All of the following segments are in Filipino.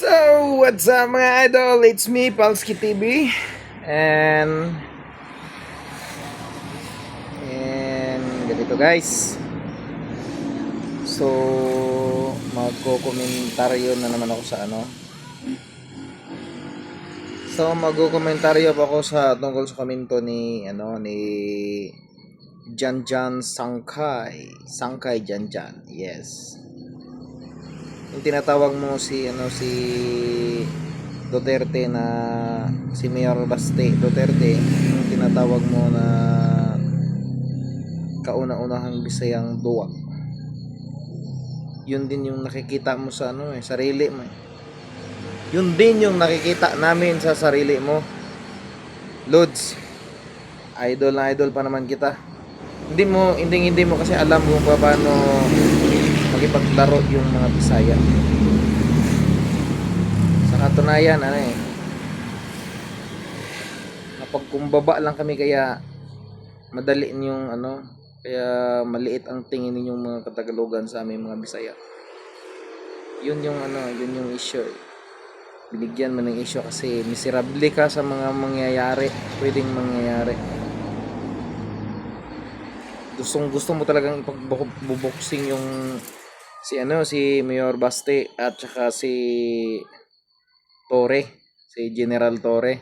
So, what's up mga idol? It's me, Palski TV. And ganito guys. So, magko-komentaryo na naman ako sa ano. So, magko-komentaryo ako sa tungkol sa komento ni Janjan Sangkay Janjan. Yes. Yung tinatawag mo si Duterte na si Mayor Baste Duterte, yung tinatawag mo na kauna-unahang Bisayang duwa. Yun din yung nakikita mo sa sarili mo. Yun din yung nakikita namin sa sarili mo. Lods, idol na idol pa naman kita. Hindi mo kasi alam kung paano makipaglaro yung mga Bisaya. Sa katunayan, napagkumbaba lang kami kaya madali yung kaya maliit ang tingin ninyong mga Katagalogan sa aming mga Bisaya. Yun yung issue. Binigyan mo ng issue kasi miserable ka sa mga pwedeng mangyayari. Gusto mo talagang ipagbuboksing yung si Mayor Baste at saka si General Torre.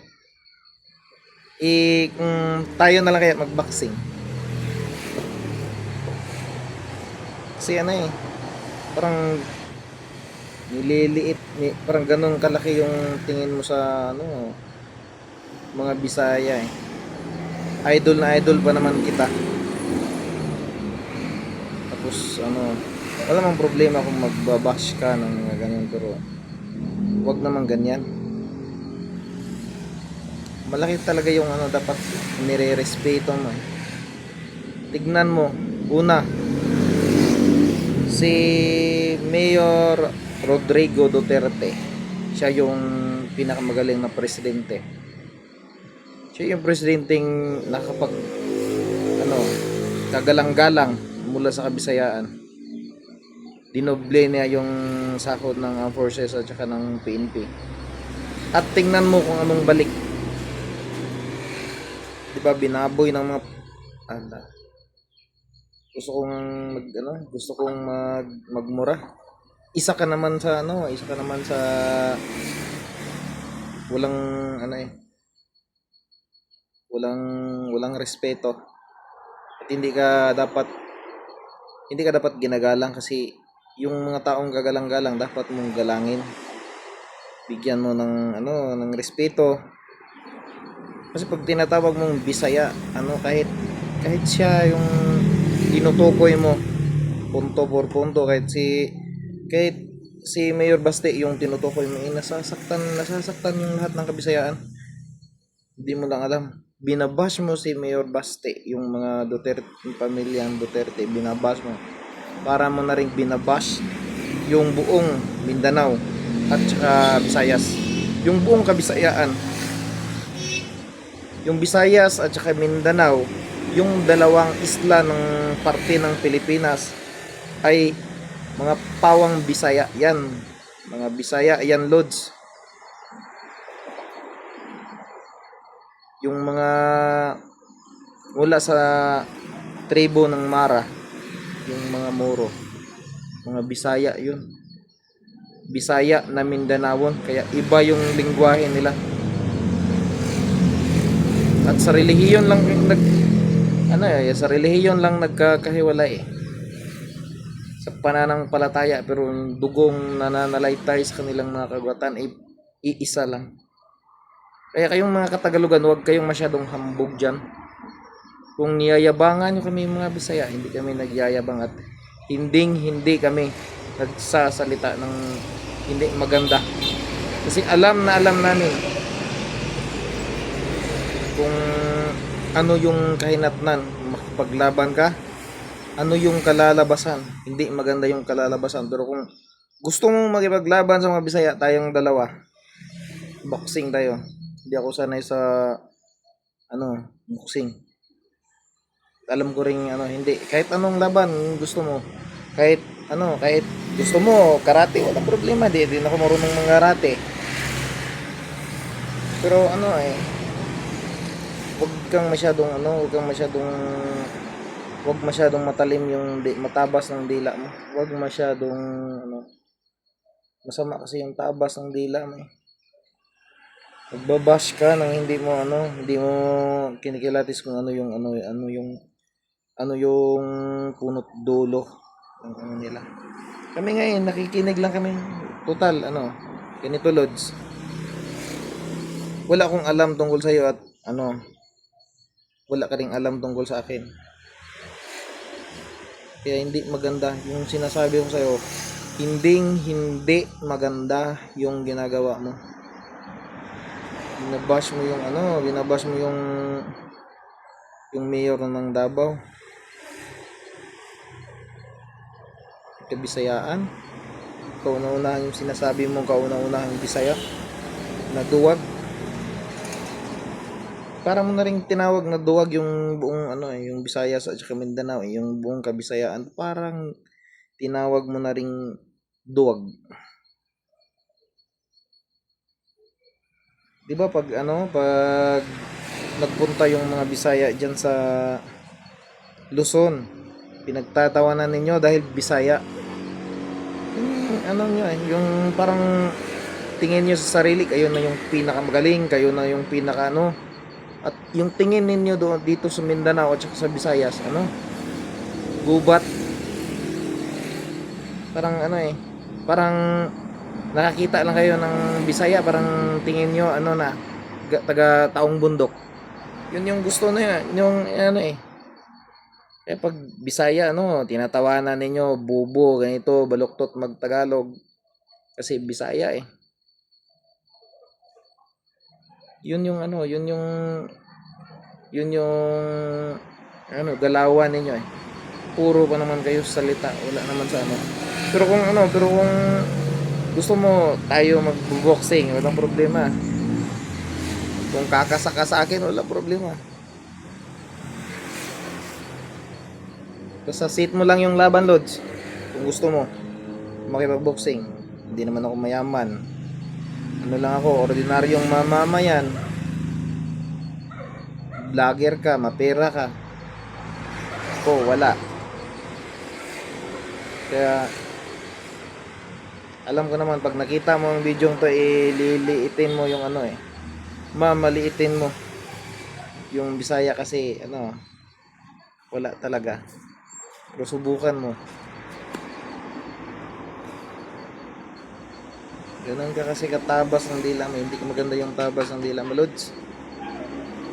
Kung tayo na lang kaya magboxing. Kasi parang nililiit, parang ganun kalaki yung tingin mo sa mga Bisaya . Idol na idol pa naman kita. Tapos wala mang problema kung magbabash ka ng mga ganyan, pero wag naman ganyan. Malaki talaga yung dapat nire-respeto mo . Tignan mo, una, si Mayor Rodrigo Duterte, siya yung pinakamagaling na presidente. Siya yung presidenteng nakapag kagalang-galang mula sa Kabisayaan. Dinoble niya yung sahod ng Armed Forces at saka ng PNP. At tingnan mo kung anong balik. 'Di ba binaboy ng mga gusto kong magmura. Isa ka naman sa walang walang respeto. At hindi ka dapat ginagalang kasi yung mga taong gagalang-galang dapat mong galangin. Bigyan mo ng respeto. Kasi pag tinatawag mong Bisaya, kahit siya yung tinutukoy mo punto por punto, kahit si Mayor Baste yung tinutukoy mo, nasasaktan yung lahat ng Kabisayaan. Hindi mo lang alam. Binabash mo si Mayor Baste, yung mga Duterte, yung pamilyang Duterte, binabash mo. Para mo na rin binabash yung buong Mindanao at saka Visayas. Yung buong Kabisayaan. Yung Visayas at saka Mindanao, yung dalawang isla ng parte ng Pilipinas ay mga pawang Bisaya yan. Mga Bisaya yan, Lods. Yung mga mula sa tribo ng Mara, yung mga Moro, mga Bisaya yun. Bisaya na Mindanawon, kaya iba yung lingwahe nila. At sa relihiyon lang sa relihiyon lang nagkakahiwalay . Sa pananampalataya, pero yung dugong nananalaytay sa kanilang mga kagwatan ay iisa lang. Kaya kayong mga Katagalogan, huwag kayong masyadong hambog dyan. Kung niyayabangan nyo kami mga Bisaya, hindi kami nagyayabang at hindi kami nagsasalita ng hindi maganda. Kasi alam namin kung ano yung kahinatnan, makipaglaban ka, ano yung kalalabasan. Hindi maganda yung kalalabasan. Pero kung gusto mong makipaglaban sa mga Bisaya, tayong dalawa, boxing tayo. Hindi ako sanay sa boxing. Alam ko rin hindi, kahit anong laban gusto mo, kahit Gusto mo karate, wala problema, di din ako marunong mga karate. Pero ano wag kang masyadong wag masyadong matalim yung matabas ng dila mo. Wag masyadong masama kasi yung tabas ng dila mo. Magbabash ka nang hindi mo kinikilatis kung ano yung punot dulo ng nila. Kami ngayon nakikinig lang kami. Total ganito Lods. Wala akong alam tungkol sa iyo at wala ka ring alam tungkol sa akin. Kaya hindi maganda yung sinasabi ko sa iyo. Hindi maganda yung ginagawa mo. Binabash mo yung mayor ng Davao. Kabisayaan. Kauna-unahan yung sinasabi mo, kauna-unahan Bisaya na duwag. Para mo na rin tinawag na duwag yung buong yung Visayas at saka Mindanao, yung buong Kabisayaan. Parang tinawag mo na ring duwag. 'Di ba pag nagpunta yung mga Bisaya diyan sa Luzon, pinagtatawanan ninyo dahil Bisaya. Yung parang tingin niyo sa sarili kayo na yung pinakamagaling, kayo na yung pinaka at yung tingin ninyo doon dito sa Mindanao at sa Visayas, gubat. Parang parang nakakita lang kayo ng Bisaya, parang tingin nyo taga taong bundok. Yun yung gusto na yung kaya pag Bisaya tinatawanan ninyo bubo, ganito, baluktot magtagalog kasi Bisaya yun yung galawan ninyo puro pa naman kayo sa salita, wala naman sa pero kung gusto mo tayo mag-boxing, walang problema. Kung kakasaka sa akin, wala problema. Basta sit mo lang yung laban, Lods. Kung gusto mo makipag-boxing, hindi naman ako mayaman. Lang ako, ordinaryong mamamayan. Vlogger ka, mapera ka. Ako, wala. Kaya alam ko naman pag nakita mo ang video to, liliitin mo yung mamaliitin mo yung Bisaya kasi wala talaga. Pero subukan mo. Ganun ka kasi katabas ng dila mo. Hindi maganda yung tabas ng dila mo, Lods.